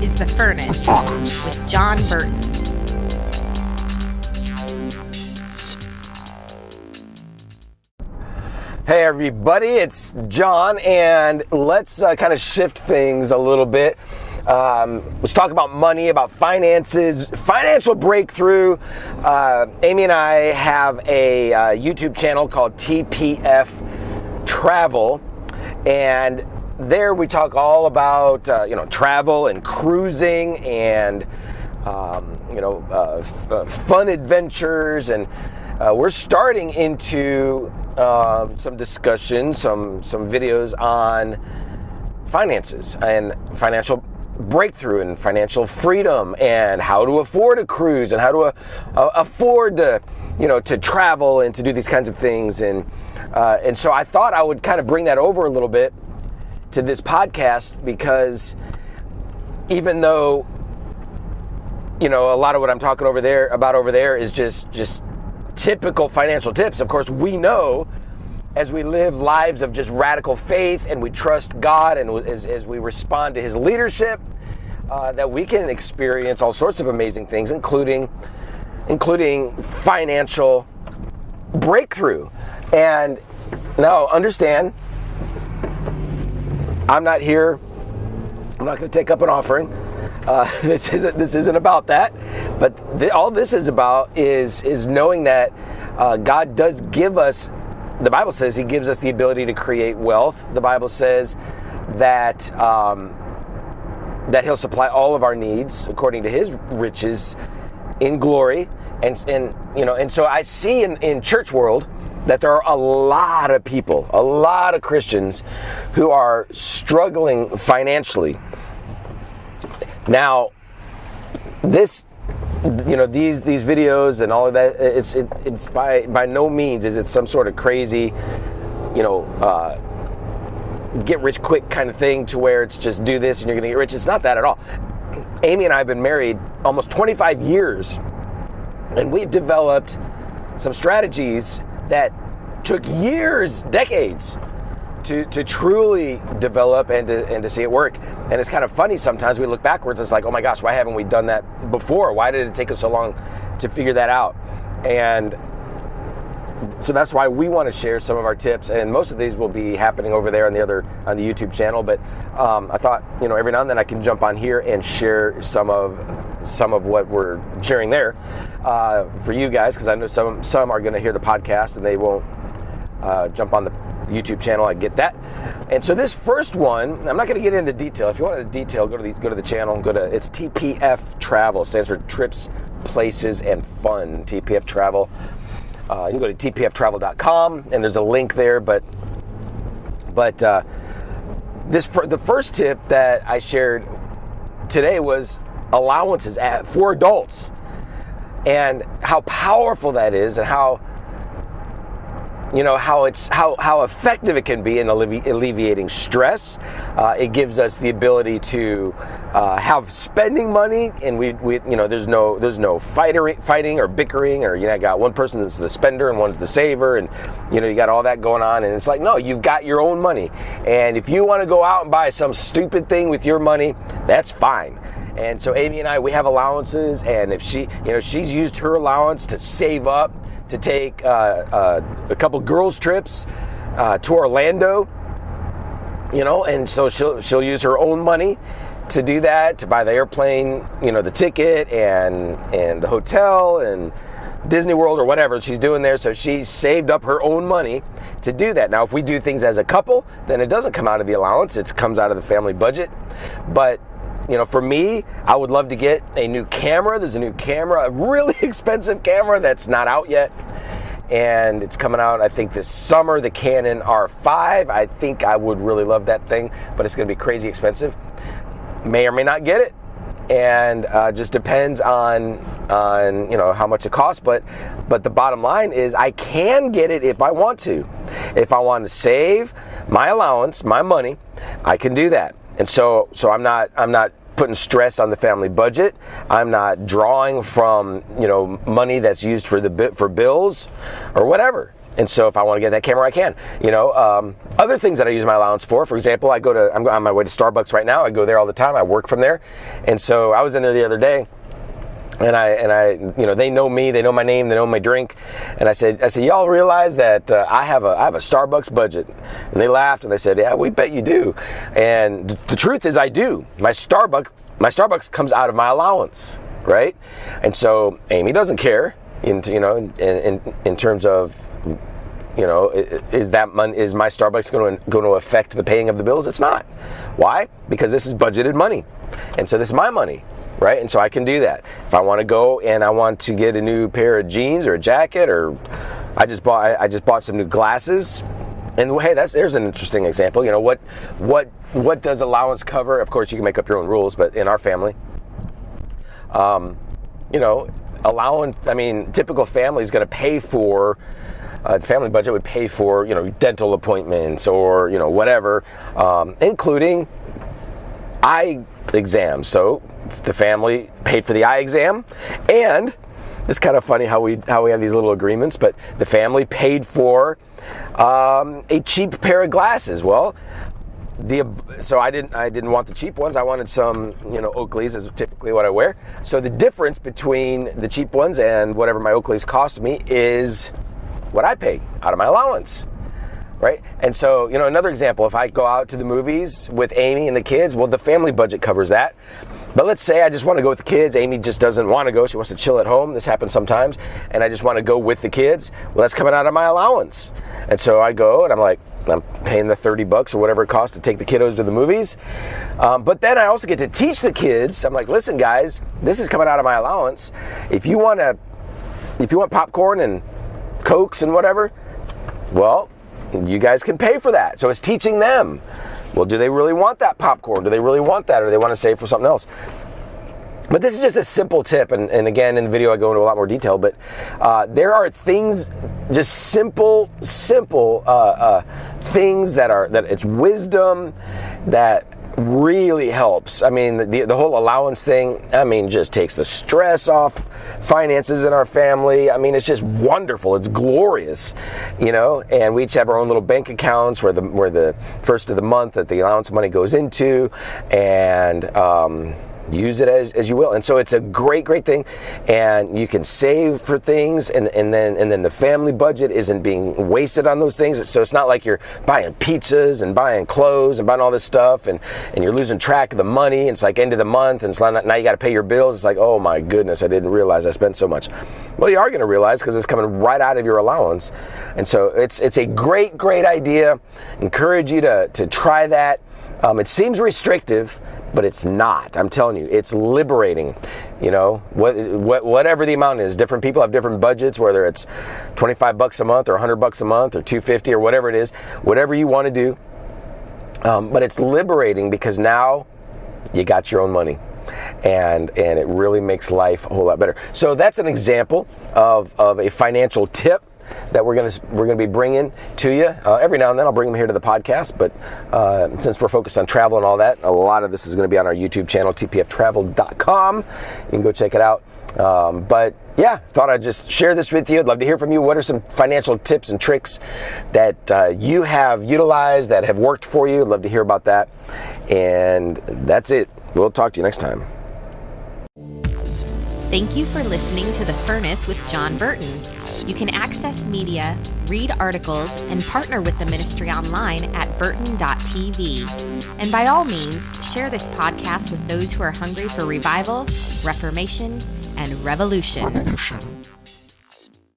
is The Furnace with John Burton. Hey everybody, it's John, and let's kind of shift things a little bit. Let's talk about money, about finances, financial breakthrough. Amy and I have a YouTube channel called TPF Travel, and there we talk all about travel and cruising and fun adventures, and we're starting into some discussion, some videos on finances and financial breakthrough and financial freedom and how to afford a cruise and how to afford to travel and to do these kinds of things, and so I thought I would kind of bring that over a little bit to this podcast, because even though a lot of what I'm talking over there is just typical financial tips, of course we know as we live lives of just radical faith and we trust God, and as we respond to His leadership, that we can experience all sorts of amazing things, including financial breakthrough. And now understand, I'm not going to take up an offering. This isn't about that, but all this is about is knowing that God does give us. The Bible says He gives us the ability to create wealth. The Bible says that He'll supply all of our needs according to His riches in glory, and so I see in church world that there are a lot of people, a lot of Christians who are struggling financially. Now, these videos and all of that, it's by no means is it some sort of crazy, get rich quick kind of thing to where it's just do this and you're going to get rich. It's not that at all. Amy and I have been married almost 25 years, and we've developed some strategies that took years, decades to truly develop and to see it work. And it's kind of funny sometimes we look backwards, it's like, oh my gosh, why haven't we done that before? Why did it take us so long to figure that out? And so that's why we want to share some of our tips, and most of these will be happening over there on the YouTube channel. But I thought, every now and then I can jump on here and share some of what we're sharing there for you guys, because I know some are going to hear the podcast and they won't jump on the YouTube channel. I get that. And so this first one, I'm not going to get into detail. If you want the detail, go to the channel. It's TPF Travel. It stands for Trips, Places, and Fun. TPF Travel. You can go to tpftravel.com, and there's a link there. But the first tip that I shared today was allowances for adults, and how powerful that is, and how effective it can be in alleviating stress. It gives us the ability to have spending money, and we there's no fighting or bickering, or you got one person that's the spender and one's the saver, and you got all that going on, and it's like, no, you've got your own money, and if you want to go out and buy some stupid thing with your money, that's fine. And so Amy and I, we have allowances, and if she's used her allowance to save up to take a couple girls trips to Orlando, and so she'll use her own money to do that, to buy the airplane, the ticket and the hotel and Disney World or whatever she's doing there. So she's saved up her own money to do that. Now, if we do things as a couple, then it doesn't come out of the allowance; it comes out of the family budget. But for me, I would love to get a new camera. There's a new camera, a really expensive camera that's not out yet. And it's coming out, I think, this summer, the Canon R5. I think I would really love that thing, but it's going to be crazy expensive. May or may not get it. And just depends on how much it costs. But the bottom line is I can get it if I want to. If I want to save my allowance, my money, I can do that. And so I'm not putting stress on the family budget. I'm not drawing from money that's used for bills or whatever. And so if I want to get that camera, I can. Other things that I use my allowance for example, I'm on my way to Starbucks right now. I go there all the time. I work from there. And so I was in there the other day, and I they know me, they know my name, they know my drink. And I said, y'all realize that I have a Starbucks budget? And they laughed and they said, yeah, we bet you do. And the truth is I do. My Starbucks comes out of my allowance, right? And so Amy doesn't care in terms of, is my Starbucks going to affect the paying of the bills? It's not. Why? Because this is budgeted money. And so this is my money. Right? And so I can do that. If I want to go and I want to get a new pair of jeans or a jacket, or I just bought some new glasses. And hey, there's an interesting example. What does allowance cover? Of course, you can make up your own rules, but in our family, allowance, typical family is going to pay for, family budget would pay for, dental appointments or, whatever, including eye exams. So the family paid for the eye exam, and it's kind of funny how we have these little agreements, but the family paid for a cheap pair of glasses. Well, so I didn't want the cheap ones. I wanted some, Oakleys is typically what I wear. So the difference between the cheap ones and whatever my Oakleys cost me is what I pay out of my allowance. Right? And so, another example, if I go out to the movies with Amy and the kids, well, the family budget covers that. But let's say I just want to go with the kids. Amy just doesn't want to go. She wants to chill at home. This happens sometimes. And I just want to go with the kids. Well, that's coming out of my allowance. And so I go and I'm paying the $30 or whatever it costs to take the kiddos to the movies. But then I also get to teach the kids. I'm like, listen, guys, this is coming out of my allowance. If you want popcorn and Cokes and whatever, well, you guys can pay for that. So it's teaching them. Well, do they really want that popcorn? Do they really want that? Or do they want to save for something else? But this is just a simple tip. And again, in the video, I go into a lot more detail. But there are things, just simple things that it's wisdom that really helps. The whole allowance thing, just takes the stress off finances in our family. It's just wonderful. It's glorious, and we each have our own little bank accounts where the first of the month that the allowance money goes into, and use it as you will. And so it's a great thing, and you can save for things, and then the family budget isn't being wasted on those things. So it's not like you're buying pizzas and buying clothes and buying all this stuff, and you're losing track of the money. It's like end of the month, and it's like, now you got to pay your bills. It's like, oh my goodness, I didn't realize I spent so much. Well, you are going to realize because it's coming right out of your allowance. And so it's a great idea. Encourage you to try that. It seems restrictive, but it's not. I'm telling you, it's liberating. Whatever the amount is. Different people have different budgets, whether it's $25 a month or $100 a month or $250 or whatever it is, whatever you want to do. But it's liberating because now you got your own money. And it really makes life a whole lot better. So that's an example of a financial tip that we're gonna be bringing to you. Every now and then I'll bring them here to the podcast, but since we're focused on travel and all that, a lot of this is going to be on our YouTube channel, tpftravel.com. You can go check it out. But yeah, thought I'd just share this with you. I'd love to hear from you. What are some financial tips and tricks that you have utilized that have worked for you? I'd love to hear about that. And that's it. We'll talk to you next time. Thank you for listening to The Furnace with John Burton. You can access media, read articles, and partner with the ministry online at burton.tv. And by all means, share this podcast with those who are hungry for revival, reformation, and revolution.